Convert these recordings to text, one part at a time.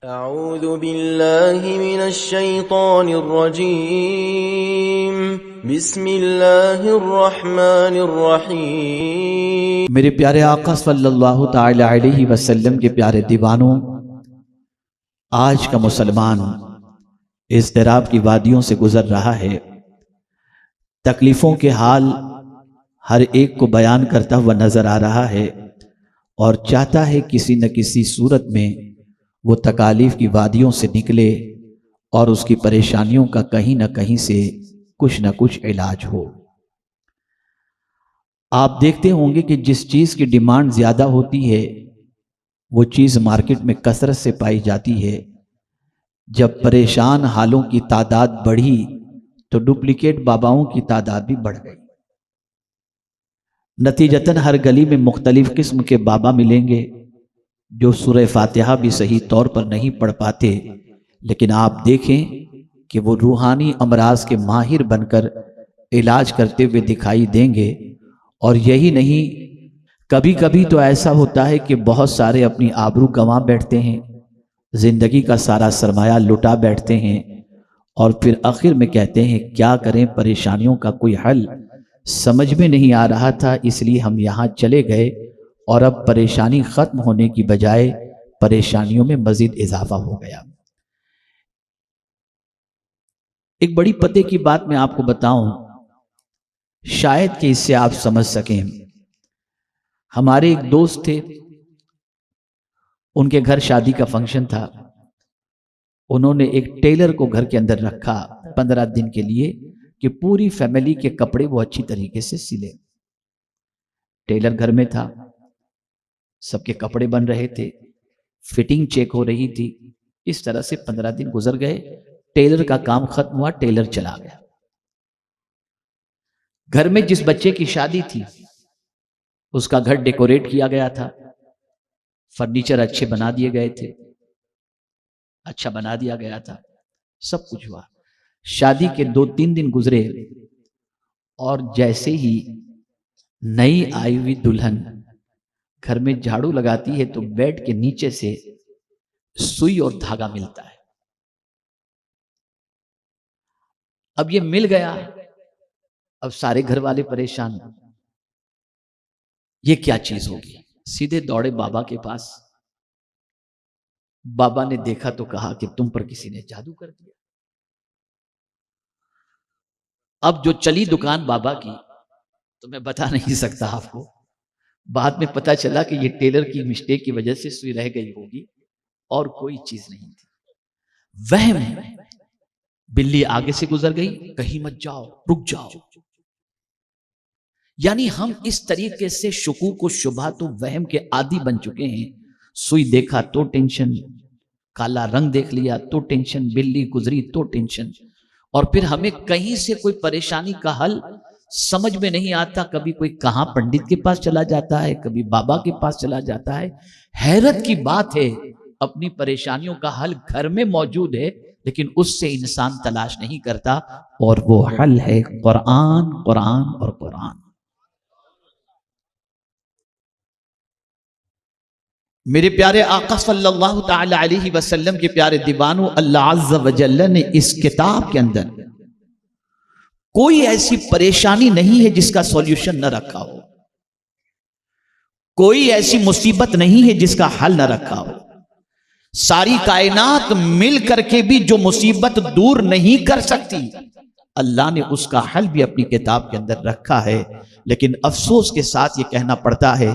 अऊज़ु बिल्लाहि मिनश्शैतानिर्रजीम बिस्मिल्लाहिर्रहमानिर्रहीम। मेरे प्यारे आका सल्लल्लाहु ताला अलैहि वसल्लम के प्यारे दीवानों, आज का मुसलमान इज़्तिराब की वादियों से गुजर रहा है। तकलीफ़ों के हाल हर एक को बयान करता हुआ नजर आ रहा है और चाहता है किसी न किसी सूरत में वो तकालीफ की वादियों से निकले और उसकी परेशानियों का कहीं ना कहीं से कुछ ना कुछ इलाज हो। आप देखते होंगे कि जिस चीज़ की डिमांड ज़्यादा होती है वो चीज़ मार्केट में कसरत से पाई जाती है। जब परेशान हालों की तादाद बढ़ी तो डुप्लीकेट बाबाओं की तादाद भी बढ़ गई। नतीजतन हर गली में मुख्तलिफ किस्म के बाबा मिलेंगे जो सूरह फातिहा भी सही तौर पर नहीं पढ़ पाते, लेकिन आप देखें कि वो रूहानी अमराज के माहिर बनकर इलाज करते हुए दिखाई देंगे। और यही नहीं, कभी कभी तो ऐसा होता है कि बहुत सारे अपनी आबरू गंवा बैठते हैं, जिंदगी का सारा सरमाया लुटा बैठते हैं और फिर आखिर में कहते हैं क्या करें, परेशानियों का कोई हल समझ में नहीं आ रहा था, इसलिए हम यहाँ चले गए और अब परेशानी खत्म होने की बजाय परेशानियों में मजीद इजाफा हो गया। एक बड़ी पते की बात मैं आपको बताऊं, शायद कि इससे आप समझ सकें। हमारे एक दोस्त थे, उनके घर शादी का फंक्शन था। उन्होंने एक टेलर को घर के अंदर रखा 15 दिन के लिए कि पूरी फैमिली के कपड़े वो अच्छी तरीके से सिले। टेलर घर में था, सबके कपड़े बन रहे थे, फिटिंग चेक हो रही थी। इस तरह से 15 दिन गुजर गए। टेलर का काम खत्म हुआ, टेलर चला गया। घर में जिस बच्चे की शादी थी उसका घर डेकोरेट किया गया था, फर्नीचर अच्छे बना दिए गए थे, अच्छा बना दिया गया था, सब कुछ हुआ। शादी के 2-3 दिन गुजरे और जैसे ही नई आई हुई दुल्हन घर में झाड़ू लगाती है तो बेड के नीचे से सुई और धागा मिलता है। अब ये मिल गया, अब सारे घर वाले परेशान, ये क्या चीज होगी। सीधे दौड़े बाबा के पास। बाबा ने देखा तो कहा कि तुम पर किसी ने जादू कर दिया। अब जो चली दुकान बाबा की तो मैं बता नहीं सकता आपको। बाद में पता चला कि ये टेलर की मिस्टेक की वजह से सुई रह गई होगी और कोई चीज नहीं थी। वहम, बिल्ली आगे से गुजर गई, कहीं मत जाओ, रुक जाओ। यानी हम इस तरीके से शुकूक व शुबहा तो वहम के आदी बन चुके हैं। सुई देखा तो टेंशन, काला रंग देख लिया तो टेंशन, बिल्ली गुजरी तो टेंशन, और फिर हमें कहीं से कोई परेशानी का हल समझ में नहीं आता। कभी कोई कहां पंडित के पास चला जाता है, कभी बाबा के पास चला जाता है। हैरत की बात है, अपनी परेशानियों का हल घर में मौजूद है लेकिन उससे इंसान तलाश नहीं करता, और वो हल है कुरान, कुरान और कुरान। मेरे प्यारे आका सल्लल्लाहु ताला अलैहि वसल्लम के प्यारे दीवानों, अल्लाह अज़्ज़ व जल्ल ने इस किताब के अंदर कोई ऐसी परेशानी नहीं है जिसका सॉल्यूशन न रखा हो, कोई ऐसी मुसीबत नहीं है जिसका हल न रखा हो। सारी कायनात मिल करके भी जो मुसीबत दूर नहीं कर सकती, अल्लाह ने उसका हल भी अपनी किताब के अंदर रखा है। लेकिन अफसोस के साथ ये कहना पड़ता है,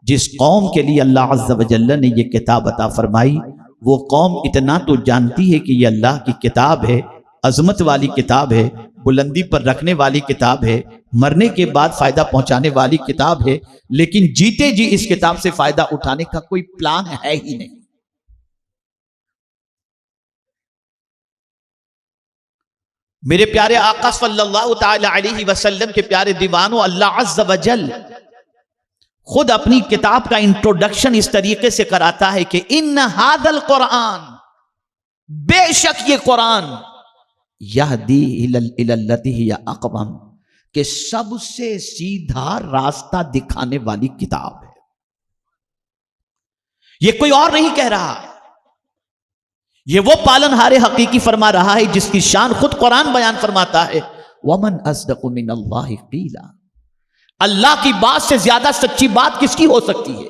जिस कौम के लिए अल्लाह अज़्ज़ व जल्ल ने ये किताब अता फरमाई, वो कौम इतना तो जानती है कि ये अल्लाह की किताब है, अजमत वाली किताब है, बुलंदी पर रखने वाली किताब है, मरने के बाद फायदा पहुंचाने वाली किताब है, लेकिन जीते जी इस किताब से फायदा उठाने का कोई प्लान है ही नहीं। मेरे प्यारे आका सल्लल्लाहु ताला अलैहि वसल्लम के प्यारे दीवानों, अल्लाह अज़्ज़ व जल खुद अपनी किताब का इंट्रोडक्शन इस तरीके से कराता है कि इन हादल कुरान, बेशक ये कुरान, यहदी इलल्लती हिय अक़वम, के सबसे सीधा रास्ता दिखाने वाली किताब है। ये कोई और नहीं कह रहा, ये वो पालनहार हकीकी फरमा रहा है जिसकी शान खुद कुरान बयान फरमाता है, वमन अस्दक़ु मिनल्लाहि क़ीला। अल्लाह की बात से ज्यादा सच्ची बात किसकी हो सकती है?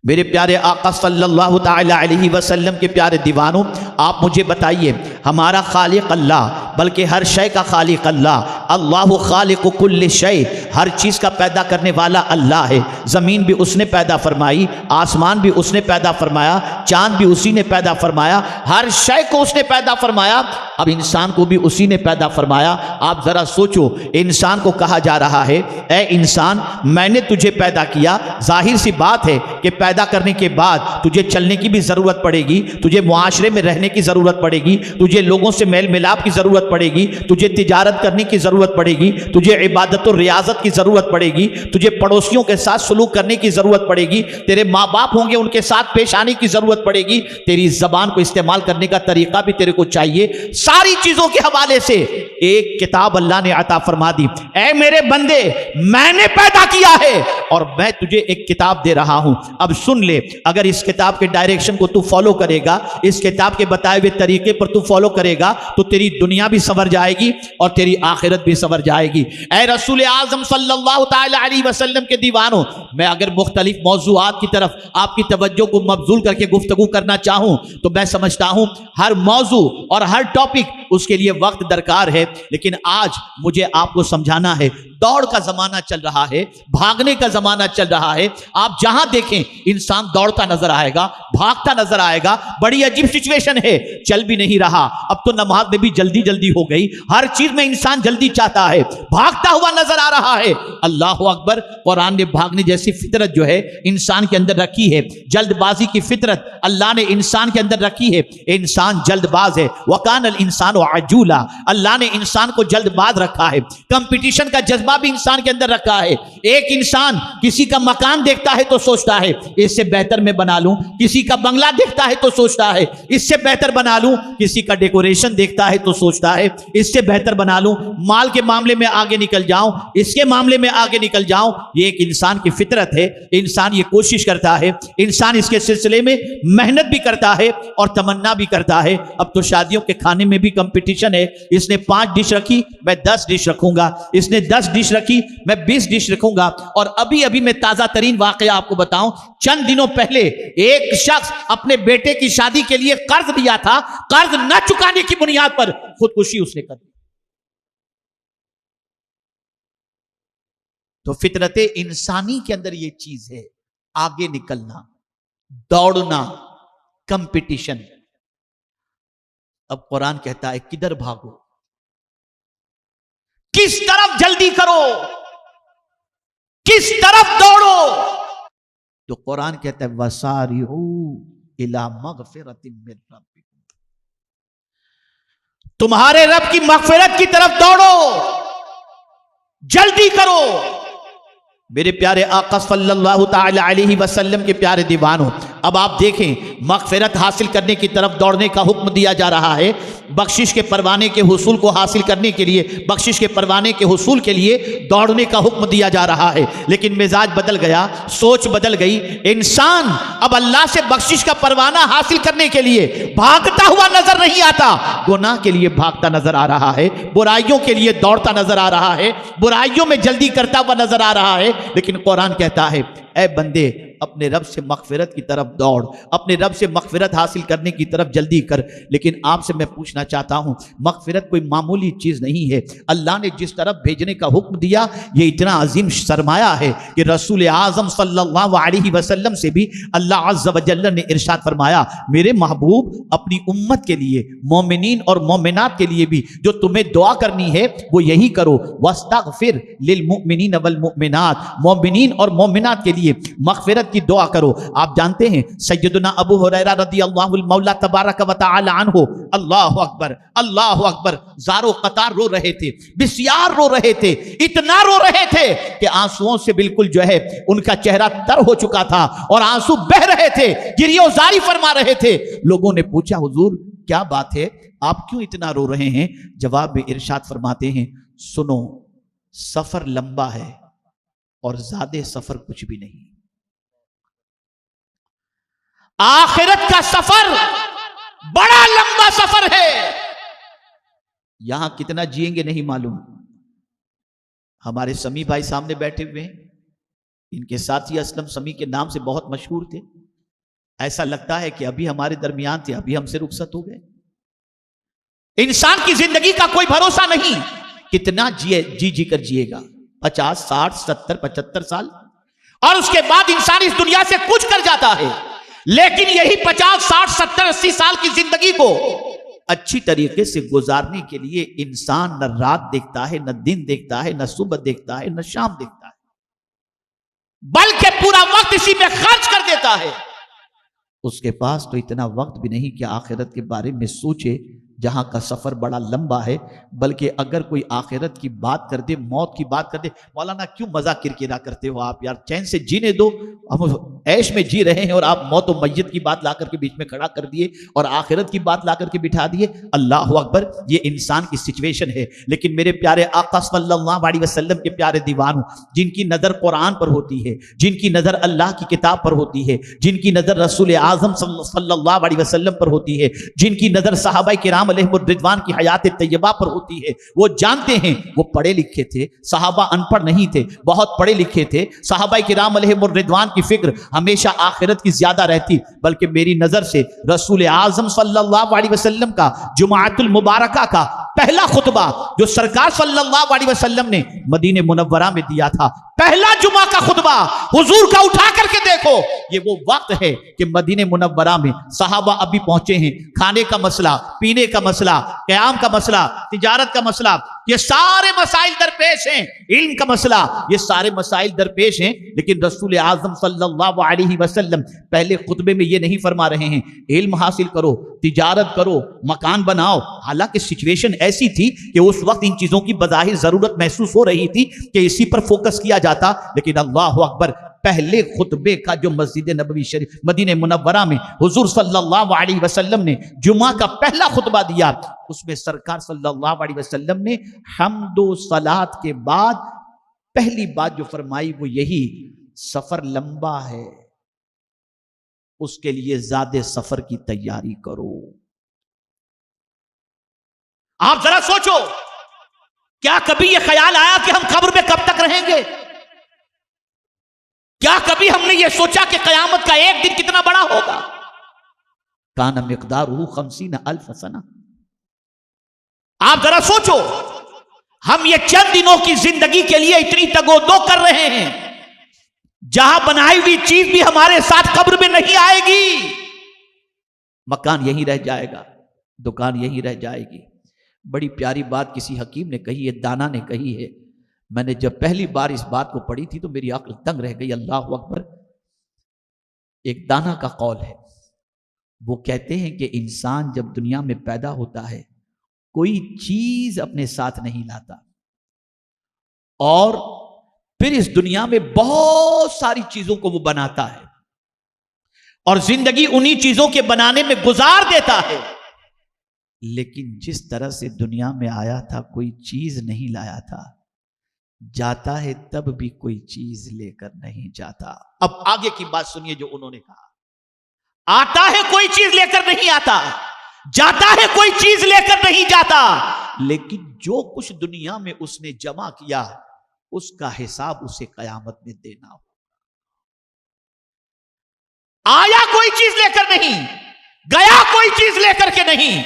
मेरे प्यारे आका सल्लल्लाहु ताला अलैहि वसल्लम के प्यारे दीवानों, आप मुझे बताइए, हमारा खालिक अल्लाह, बल्कि हर शय का खालिक अल्लाह, अल्लाहु खालिकु कुल्लि शय, हर चीज़ का पैदा करने वाला अल्लाह है। ज़मीन भी उसने पैदा फरमाई, आसमान भी उसने पैदा फरमाया, चाँद भी उसी ने पैदा फरमाया, हर शय को उसने पैदा फरमाया। अब इंसान को भी उसी ने पैदा फरमाया। आप ज़रा सोचो, इंसान को कहा जा रहा है, ए इंसान, मैंने तुझे पैदा किया। जाहिर सी बात है कि पैदा करने के बाद तुझे चलने की भी ज़रूरत पड़ेगी, तुझे मुआशरे में रहने की ज़रूरत पड़ेगी, तुझे लोगों से मेल मिलाप की ज़रूरत पड़ेगी, तुझे तिजारत करने की ज़रूरत पड़ेगी, तुझे इबादत और रियाजत की ज़रूरत पड़ेगी, तुझे पड़ोसियों के साथ सलूक करने की ज़रूरत पड़ेगी, तेरे माँ बाप होंगे उनके साथ पेश आने की ज़रूरत पड़ेगी, तेरी ज़बान को इस्तेमाल करने का तरीक़ा भी तेरे को चाहिए। सारी चीज़ों के हवाले से एक किताब अल्लाह ने अता फरमा दी, ऐ मेरे बंदे, मैंने पैदा किया है और मैं तुझे एक किताब दे रहा हूं। अब सुन ले, अगर इस किताब के डायरेक्शन को तू फॉलो करेगा, इस किताब के बताए हुए तरीके पर तू फॉलो करेगा, तो तेरी दुनिया भी संवर जाएगी और तेरी आखिरत भी संवर जाएगी। ऐ रसूल आज़म सल्लल्लाहु ताला अलैहि वसल्लम के दीवानों, मैं अगर मुख्तलिफ मौज़ूआत की तरफ आपकी तवज्जो को मबजूल करके गुफ्तगू करना चाहूं तो मैं समझता हूं हर मौजू और हर टॉपिक उसके लिए वक्त दरकार है। लेकिन आज मुझे आपको समझाना है, दौड़ का जमाना चल रहा है, भागने का जमाना चल रहा है। आप जहां देखें इंसान दौड़ता नजर आएगा, भागता नजर आएगा। बड़ी अजीब सिचुएशन है, चल भी नहीं रहा। अब तो नमाज में भी जल्दी जल्दी हो गई, हर चीज में इंसान जल्दी चाहता है, भागता हुआ नजर आ रहा है। अल्लाह अकबर, कुरान ने भागने जैसी फितरत जो है इंसान के अंदर रखी है, जल्दबाजी की फितरत अल्लाह ने इंसान के अंदर रखी है। इंसान जल्दबाज है, वकानल इंसान अजूला, अल्लाह ने इंसान को जल्दबाज रखा है। कंपटीशन का जज्बा भी इंसान के अंदर रखा है। एक इंसान किसी का मकान देखता है तो सोचता है इससे बेहतर मैं बना लूं, किसी का बंगला देखता है तो सोचता है इससे बेहतर बना लूं, किसी का डेकोरेशन देखता है तो सोचता है इससे बेहतर बना लूं, माल के मामले में आगे निकल जाऊं, इसके मामले में आगे निकल जाऊं। ये एक इंसान की फितरत है, इंसान ये कोशिश करता है, इंसान इसके सिलसिले में मेहनत भी करता है और तमन्ना भी करता है। अब तो शादियों के खाने में भी कंपटीशन है, इसने 5 डिश रखी मैं 10 डिश रखूंगा, इसने 10 डिश रखी मैं 20 डिश रखूंगा। और अभी अभी मैं ताजा तरीन वाकया आपको बताऊं, चंद दिनों पहले एक शख्स अपने बेटे की शादी के लिए कर्ज लिया था, कर्ज न चुकाने की बुनियाद पर खुदकुशी उसने कर दी। तो फितरते इंसानी के अंदर यह चीज है, आगे निकलना, दौड़ना, कंपटीशन। अब कुरान कहता है किधर भागो, किस तरफ जल्दी करो, किस तरफ दौड़ो। तो कुरान कहता है वसारिऊ इला मगफिरतिम मिन रब्बिकुम, तुम्हारे रब की मगफिरत की तरफ दौड़ो, जल्दी करो। मेरे प्यारे आका सल्लल्लाहु ताला अलैहि वसल्लम के प्यारे दीवानों, अब आप देखें, मगफिरत हासिल करने की तरफ दौड़ने का हुक्म दिया जा रहा है। बख्शिश के परवाने के हुसूल को हासिल करने के लिए, बख्शिश के परवाने के हुसूल के लिए दौड़ने का हुक्म दिया जा रहा है। लेकिन मिजाज बदल गया, सोच बदल गई। इंसान अब अल्लाह से बख्शिश का परवाना हासिल करने के लिए भागता हुआ नजर नहीं आता, गुनाह के लिए भागता नजर आ रहा है, बुराइयों के लिए दौड़ता नजर आ रहा है, बुराइयों में जल्दी करता हुआ नजर आ रहा है। लेकिन कुरान कहता है ऐ बंदे, अपने रब से मगफिरत की तरफ दौड़, अपने रब से मगफिरत हासिल करने की तरफ जल्दी कर। लेकिन आपसे मैं पूछना चाहता हूं, मगफिरत कोई मामूली चीज नहीं है। अल्लाह ने जिस तरफ भेजने का हुक्म दिया, ये इतना अजीम सरमाया है कि रसूल आज़म सल्लल्लाहु अलैहि वसल्लम से भी अल्लाह अज़्ज़ व जल्ल ने इरशाद फरमाया, मेरे महबूब अपनी उम्मत के लिए, मोमिनीन और मोमिनात के लिए भी जो तुम्हें दुआ करनी है वो यही करो, वस्तगफिर लिल मुमिनीन वल मुमिनात, मोमिनीन और मोमिनात के लिए मगफिरत की दुआ करो। आप जानते हैं सैयदना अबू हुरैरा रज़ियल्लाहु मौला तबारक व तआला अन्हु, अल्लाहु अकबर, अल्लाहु अकबर, ज़ारो कतार रो रहे थे, बिस्यार रो रहे थे, इतना रो रहे थे कि आंसुओं से बिल्कुल जो है उनका चेहरा तर हो चुका था और आंसू बह रहे थे, गिरियोजारी फरमा रहे थे। लोगों ने पूछा, हुजूर क्या बात है, आप क्यों इतना रो रहे हैं? जवाब में इरशाद फरमाते हैं, सुनो, सफर लंबा है और ज्यादा सफर कुछ भी नहीं। आखिरत का सफर बड़ा लंबा सफर है। यहां कितना जिएंगे नहीं मालूम। हमारे समी भाई सामने बैठे हुए हैं, इनके साथी असलम समी के नाम से बहुत मशहूर थे। ऐसा लगता है कि अभी हमारे दरमियान थे, अभी हमसे रुखसत हो गए। इंसान की जिंदगी का कोई भरोसा नहीं, कितना जी कर जिएगा, 50, 60, 70, 75 साल, और उसके बाद इंसान इस दुनिया से कुछ कर जाता है। लेकिन यही 50, 60, 70, 80 साल की जिंदगी को अच्छी तरीके से गुजारने के लिए इंसान न रात देखता है, न दिन देखता है, न सुबह देखता है, न शाम देखता है, बल्कि पूरा वक्त इसी में खर्च कर देता है। उसके पास तो इतना वक्त भी नहीं कि आखिरत के बारे में सोचे, जहां का सफर बड़ा लंबा है। बल्कि अगर कोई आखिरत की बात कर दे, मौत की बात कर दे, मौलाना क्यों मजा किरकिरा करते हो आप यार, चैन से जीने दो, हम ऐश में जी रहे हैं और आप मौत और मैयत की बात ला करके बीच में खड़ा कर दिए और आखिरत की बात ला करके बिठा दिए। अल्लाह अकबर, ये इंसान की सिचुएशन है। लेकिन मेरे प्यारे आका सल्लल्लाहु अलैहि वसल्लम के प्यारे दीवानों, जिनकी नजर कुरान पर होती है, जिनकी नजर अल्लाह की किताब पर होती है, जिनकी नजर रसूल आजम सल्लल्लाहु अलैहि वसल्लम पर होती है, जिनकी नजर सहाबा किराम अलैहिमुर्रिदवान की हयात तैयबा पर होती है, वो जानते हैं, वो पढ़े लिखे थे। सहाबा अनपढ़ नहीं थे, बहुत पढ़े लिखे थे। सहाबा किराम अलैहिमुर्रिदवान की फिक्र हमेशा आखिरत की ज्यादा रहती। बल्कि मेरी नजर से रसूल आजम सल्लल्लाहु अलैहि वसल्लम का जुमाअतुल मुबारका का पहला खुतबा जो सरकार सल्लल्लाहु अलैहि वसल्लम ने मदीने मुनव्वरा में दिया था, पहला जुमा का खुतबा हुजूर का उठा करके देखो। ये वो वक्त है कि मदीने मुनव्वरा में सहाबा अभी पहुंचे हैं। खाने का मसला, पीने का मसला, क़याम का मसला, तिजारत का मसला, ये सारे मसाइल दरपेश हैं। इल्म का मसला, ये सारे मसाइल दरपेश हैं। लेकिन रसूल आज़म सल्लल्लाहु अलैहि वसल्लम पहले खुतबे में ये नहीं फरमा रहे हैं इल्म हासिल करो, तिजारत करो, मकान बनाओ। हालांकि सिचुएशन ऐसी थी कि उस वक्त इन चीजों की बज़ाहिर जरूरत महसूस हो रही थी कि इसी पर फोकस किया जाता। लेकिन अल्लाह अकबर, पहले खुतबे का जो मस्जिद नबवी शरीफ मदीने मुनव्वरा में हुजूर सल्लल्लाहु अलैहि वसल्लम ने जुमा का पहला खुतबा दिया, उसमें सरकार सल्लल्लाहु अलैहि वसल्लम ने हम्दो सलात के बाद पहली बात जो फरमाई वो यही, सफर लंबा है, उसके लिए ज्यादा सफर की तैयारी करो। आप जरा सोचो, क्या कभी यह ख्याल आया कि हम कब्र में कब तक रहेंगे? क्या कभी हमने यह सोचा कि कयामत का एक दिन कितना बड़ा होगा? काना मिक़दारुहु 50,000 सना। आप जरा सोचो, हम ये चंद दिनों की जिंदगी के लिए इतनी तगोदो कर रहे हैं, जहां बनाई हुई चीज भी हमारे साथ कब्र में नहीं आएगी। मकान यहीं रह जाएगा, दुकान यहीं रह जाएगी। बड़ी प्यारी बात किसी हकीम ने कही है, दाना ने कही है। मैंने जब पहली बार इस बात को पढ़ी थी तो मेरी अक्ल दंग रह गई। अल्लाह अकबर। एक दाना का कौल है, वो कहते हैं कि इंसान जब दुनिया में पैदा होता है कोई चीज अपने साथ नहीं लाता, और फिर इस दुनिया में बहुत सारी चीजों को वो बनाता है और जिंदगी उन्हीं चीजों के बनाने में गुजार देता है। लेकिन जिस तरह से दुनिया में आया था कोई चीज नहीं लाया था, जाता है तब भी कोई चीज लेकर नहीं जाता। अब आगे की बात सुनिए जो उन्होंने कहा, आता है कोई चीज लेकर नहीं आता, जाता है कोई चीज लेकर नहीं जाता, लेकिन जो कुछ दुनिया में उसने जमा किया उसका हिसाब उसे कयामत में देना होगा। आया कोई चीज लेकर नहीं, गया कोई चीज लेकर के नहीं,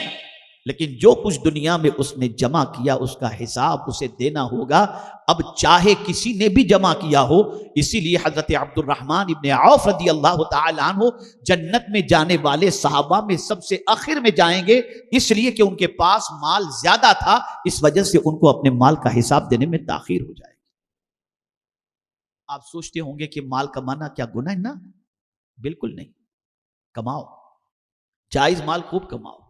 लेकिन जो कुछ दुनिया में उसने जमा किया उसका हिसाब उसे देना होगा। अब चाहे किसी ने भी जमा किया हो, इसीलिए हजरत अब्दुर्रहमान इब्ने औफ रदी अल्लाह तआला अन्हु जन्नत में जाने वाले सहाबा में सबसे आखिर में जाएंगे, इसलिए कि उनके पास माल ज्यादा था, इस वजह से उनको अपने माल का हिसाब देने में ताखीर हो जाएगी। आप सोचते होंगे कि माल कमाना क्या गुनाह है? ना, बिल्कुल नहीं। कमाओ, जायज माल खूब कमाओ,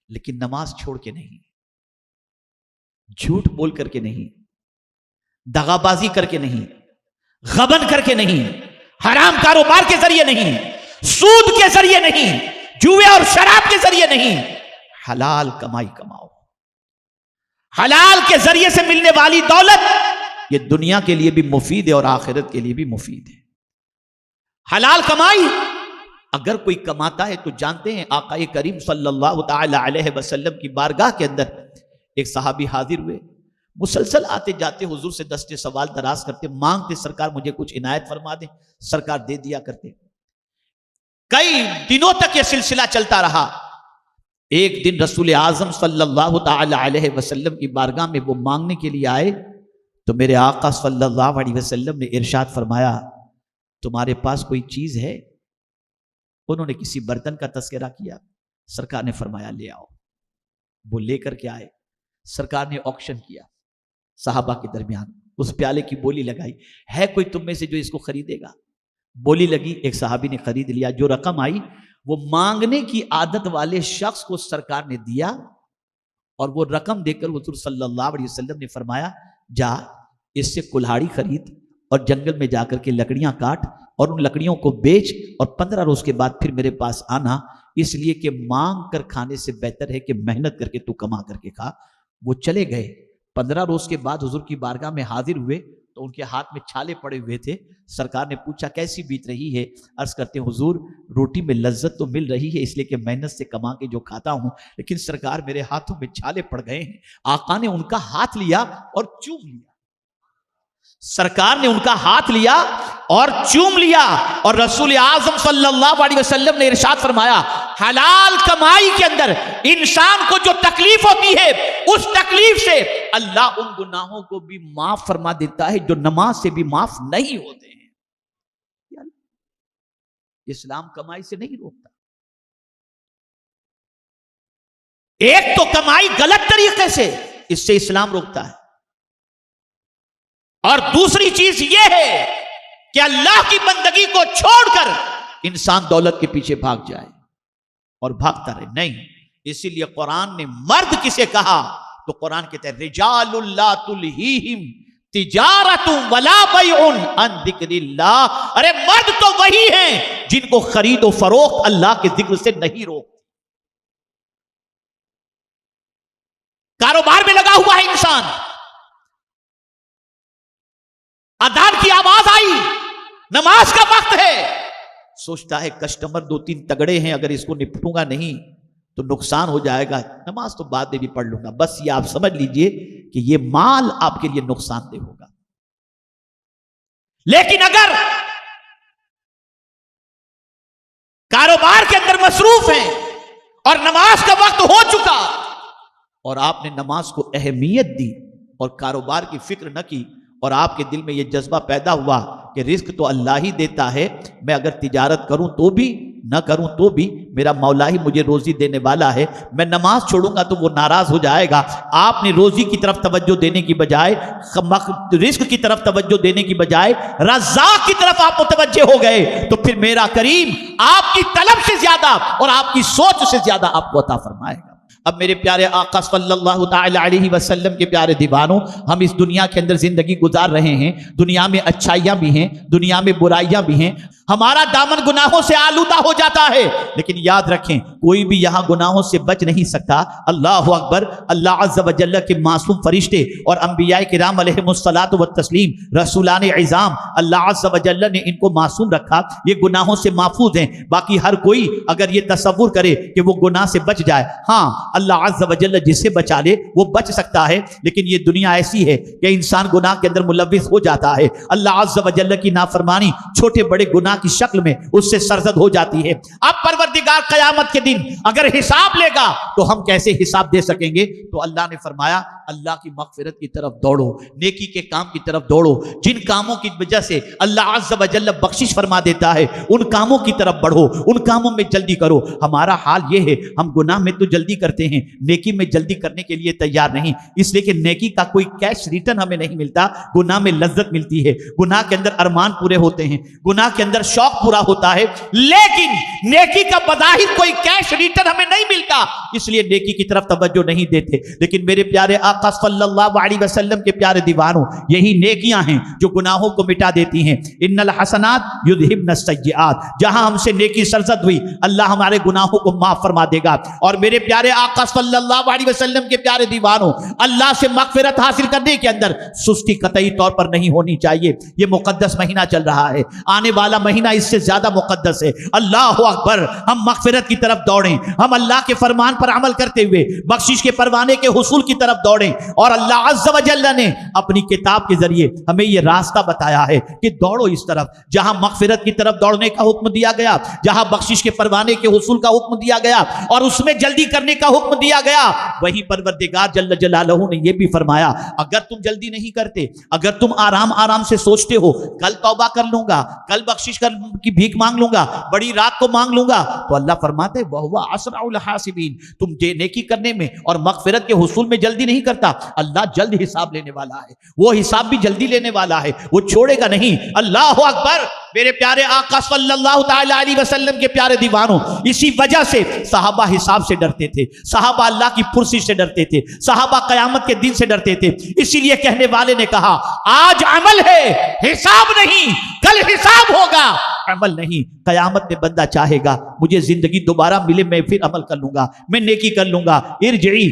लेकिन नमाज छोड़ के नहीं, झूठ बोल करके नहीं, दगाबाजी करके नहीं, गबन करके नहीं, हराम कारोबार के जरिए नहीं, सूद के जरिए नहीं, जुए और शराब के जरिए नहीं, हलाल कमाई कमाओ। हलाल के जरिए से मिलने वाली दौलत ये दुनिया के लिए भी मुफीद है और आखिरत के लिए भी मुफीद है। हलाल कमाई अगर कोई कमाता है तो जानते हैं आका करीम सल्लल्लाहु ताला अलैहि वसल्लम की बारगाह के अंदर एक सहाबी हाजिर हुए, मुसलसल आते जाते हुजूर से दस्ते सवाल दराज करते, मांगते सरकार मुझे कुछ इनायत फरमा दे, सरकार दे दिया करते। कई दिनों तक यह सिलसिला चलता रहा। एक दिन रसूल आजम सल्लल्लाहु ताला अलैहि वसल्लम की बारगाह में वो मांगने के लिए आए तो मेरे आका सल्लल्लाहु अलैहि वसल्लम ने इरशाद फरमाया, तुम्हारे पास कोई चीज है? उन्होंने किसी बर्तन का तस्करा किया, सरकार ने फरमाया ले आओ। वो लेकर के आए, सरकार ने ऑक्शन किया सहाबा के दरमियान, उस प्याले की बोली लगाई, है कोई तुम में से जो इसको खरीदेगा? बोली लगी, एक सहाबी ने खरीद लिया। जो रकम आई वो मांगने की आदत वाले शख्स को सरकार ने दिया और वो रकम देकर हुजूर सल्लल्लाहु अलैहि वसल्लम ने फरमाया, जा इससे कुल्हाड़ी खरीद और जंगल में जाकर के लकड़ियां काट और उन लकड़ियों को बेच और 15 रोज के बाद फिर मेरे पास आना, इसलिए कि मांग कर खाने से बेहतर है कि मेहनत करके तू कमा करके खा। वो चले गए। 15 रोज के बाद हुजूर की बारगाह में हाजिर हुए तो उनके हाथ में छाले पड़े हुए थे। सरकार ने पूछा कैसी बीत रही है? अर्ज करते हैं हुजूर रोटी में लज्जत तो मिल रही है इसलिए कि मेहनत से कमा के जो खाता हूं, लेकिन सरकार मेरे हाथों में छाले पड़ गए हैं। आका ने उनका हाथ लिया और चूम लिया। सरकार ने उनका हाथ लिया और चूम लिया और रसूल आजम सल्लल्लाहु अलैहि वसल्लम ने इरशाद फरमाया, हलाल कमाई के अंदर इंसान को जो तकलीफ होती है उस तकलीफ से अल्लाह उन गुनाहों को भी माफ फरमा देता है जो नमाज से भी माफ नहीं होते हैं। इस्लाम कमाई से नहीं रोकता। एक तो कमाई गलत तरीके से, इससे इस्लाम रोकता है, और दूसरी चीज यह है कि अल्लाह की बंदगी को छोड़कर इंसान दौलत के पीछे भाग जाए और भागता रहे। नहीं, इसीलिए कुरान ने मर्द किसे कहा तो कुरान कहता है रिजालुल ला तुलहीहिम तिजारतु वला बैउन अन जिक्रिल्लाह। अरे मर्द तो वही हैं जिनको खरीदो फरोख्त अल्लाह के जिक्र से नहीं रोकती। कारोबार में लगा हुआ है इंसान, अजान की आवाज आई, नमाज का वक्त है, सोचता है कस्टमर 2-3 तगड़े हैं, अगर इसको निपटूंगा नहीं तो नुकसान हो जाएगा, नमाज तो बाद में भी पढ़ लूंगा। बस ये आप समझ लीजिए कि ये माल आपके लिए नुकसानदेह होगा। लेकिन अगर कारोबार के अंदर मसरूफ हैं और नमाज का वक्त हो चुका और आपने नमाज को अहमियत दी और कारोबार की फिक्र न की और आपके दिल में यह जज्बा पैदा हुआ कि रिस्क तो अल्लाह ही देता है, मैं अगर तिजारत करूं तो भी न करूं तो भी मेरा मौला ही मुझे रोजी देने वाला है, मैं नमाज छोड़ूंगा तो वो नाराज हो जाएगा। आपने रोजी की तरफ तवज्जो देने की बजाय रिस्क की तरफ तवज्जो देने की बजाय रज़्ज़ाक़ की तरफ आप मुतवज्जे हो गए, तो फिर मेरा करीम आपकी तलब से ज्यादा और आपकी सोच से ज्यादा आपको अता फरमाएगा। अब मेरे प्यारे आका सल्लल्लाहु ताला अलैहि वसल्लम के प्यारे दीवानों, हम इस दुनिया के अंदर जिंदगी गुजार रहे हैं। दुनिया में अच्छाइयां भी हैं, दुनिया में बुराइयां भी हैं। हमारा दामन गुनाहों से आलूदा हो जाता है, लेकिन याद रखें कोई भी यहां गुनाहों से बच नहीं सकता। अल्लाह अकबर। अल्लाह अज़्ज़ व जल्ल के मासूम फरिश्ते और अंबिया किराम अलैहिमुस्सलातु व तस्लीम रसूलान इज़ाम, अल्लाह अज़्ज़ व जल्ल ने इनको मासूम रखा, ये गुनाहों से महफूज हैं। बाकी हर कोई अगर ये तसव्वुर करे कि वो गुनाह से बच जाए, हाँ अल्लाह अज़्ज़ व जल्ल जिसे बचा ले वो बच सकता है, लेकिन ये दुनिया ऐसी है कि इंसान गुनाह के अंदर मुलव्विस हो जाता है। अल्लाह अज़्ज़ व जल्ल की नाफरमानी छोटे बड़े गुनाह की शक्ल में उससे सरजद हो जाती है। अब परवरदिगार क़यामत के दिन अगर हिसाब लेगा तो हम कैसे हिसाब दे सकेंगे? तो अल्लाह ने फरमाया अल्लाह की मग़फ़िरत की तरफ दौड़ो, नेकी के काम की तरफ दौड़ो। जिन कामों की वजह से अल्लाह अज़्ज़ व जल्ल बख्शिश फरमा देता है उन कामों की तरफ बढ़ो, उन कामों में जल्दी करो। हमारा हाल ये है, हम गुनाह में तो जल्दी करते हैं, नेकी में जल्दी करने के लिए तैयार नहीं, इसलिए कि नेकी का कोई कैश रिटर्न हमें नहीं मिलता, गुनाह में लज्जत मिलती है, गुनाह के अंदर अरमान पूरे होते हैं, गुनाह के अंदर शौक पूरा होता है, लेकिन नेकी का बज़ाहिर कोई कैश रिटर्न हमें नहीं मिलता। इसलिए नेकी की तरफ तवज्जो नहीं देते। लेकिन मेरे प्यारे आका सल्लल्लाहु अलैहि वसल्लम के प्यारे दीवानों, यही नेकियां हैं जो गुनाहों को मिटा देती हैं। इन्नल हसनात युज़हिबन सय्यिआत, जहां हमसे नेकी सरजद हुई अल्लाह हमारे गुनाहों को माफ फरमा देगा। और मेरे प्यारे आका सल्लल्लाहु अलैहि वसल्लम के प्यारे दीवानों, अल्लाह से मगफिरत हासिल करने के अंदर सुस्ती कतई तौर पर नहीं होनी चाहिए। ये मुकद्दस महीना चल रहा है, आने वाला महीना इससे ज्यादा मुकद्दस है। अल्लाह अकबर, हम मगफिरत की तरफ दौड़ें, हम अल्लाह के फरमान पर अमल करते हुए बख्शिश के परवाने के हुसूल की तरफ दौड़ें। और अल्लाह अज़्ज़ व जल्ल ने अपनी किताब के जरिए हमें यह रास्ता बताया है कि दौड़ो इस तरफ, जहां मगफिरत की तरफ दौड़ने का हुक्म दिया गया, जहां बख्शिश के परवाने के हुसूल का हुक्म दिया गया और उसमें जल्दी करने का हुक्म दिया गया, वहीं परवरदिगार जल्ल जलालहू ने यह भी फरमाया, अगर तुम जल्दी नहीं करते, अगर तुम आराम आराम से सोचते हो कल तौबा कर लूंगा, कल बख्शिश की भीख मांग लूंगा, बड़ी रात को मांग लूंगा, तो अल्लाह फरमाते वहुवा असराउल हासिबीन, तुम नेकी करने में और मगफिरत के हुसूल में जल्दी नहीं करता, अल्लाह जल्द हिसाब लेने वाला है। वो हिसाब भी जल्दी लेने वाला है, वो छोड़ेगा नहीं। अल्लाह अकबर। मेरे प्यारे आका सल्लल्लाहु ताला अलैहि वसल्लम के प्यारे दीवानों, इसी वजह से सहाबा हिसाब से डरते थे, सहाबा अल्लाह की पुरसी से डरते थे, सहाबा कयामत के दिन से डरते थे। इसीलिए कहने वाले ने कहा, आज अमल है, हिसाब नहीं, कल हिसाब होगा। अमल नहीं, कयामत में बंदा चाहेगा मुझे जिंदगी दोबारा मिले, मैं फिर अमल कर लूंगा, मैं नेकी कर लूंगा। इरजिई,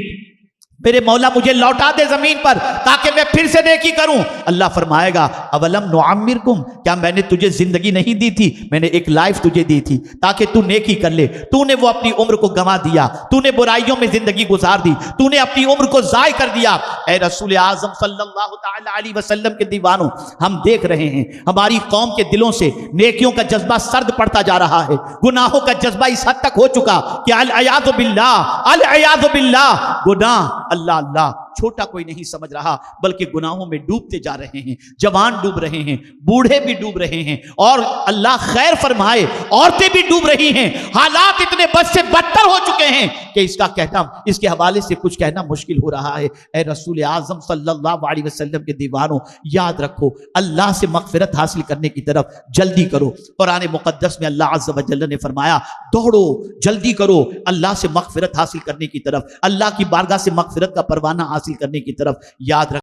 मेरे मौला मुझे लौटा दे जमीन पर ताकि मैं फिर से नेकी करूं। अल्लाह फरमाएगा, अवलम नुअम्मिरकुम, क्या मैंने तुझे जिंदगी नहीं दी थी? मैंने एक लाइफ तुझे दी थी ताकि तू नेकी कर ले। तूने वो अपनी उम्र को गंवा दिया, तूने बुराइयों में जिंदगी गुजार दी, तूने अपनी उम्र को जाय कर दिया। ए रसूल आजम सल्लल्लाहु ताला अलैहि वसल्लम के दीवानों, हम देख रहे हैं हमारी कौम के दिलों से नेकियों का जज्बा सर्द पड़ता जा रहा है, गुनाहों का जज्बा इस हद तक हो चुका कि अल अयाज़ु बिल्लाह, अल अयाज़ु बिल्लाह, गुनाह अल्लाह अल्लाह छोटा कोई नहीं समझ रहा, बल्कि गुनाहों में डूबते जा रहे हैं। जवान डूब रहे हैं, बूढ़े भी डूब रहे हैं, और अल्लाह खैर फरमाए औरतें भी डूब रही हैं। हालात इतने बद से बदतर हो चुके हैं कि इसका कहना, इसके हवाले से कुछ कहना मुश्किल हो रहा है। ए रसूल आजम सल्लल्लाहु अलैहि वसल्लम के दीवानों, याद रखो, अल्लाह से मगफिरत हासिल करने की तरफ जल्दी करो। कुरान मुकद्दस में अल्लाह अज़्ज़ व जल्ल ने फरमाया, दौड़ो, जल्दी करो अल्लाह से मगफिरत हासिल करने की तरफ, अल्लाह की बारगाह से मगफिरत का परवाना हासिल करने की तरफ। याद रख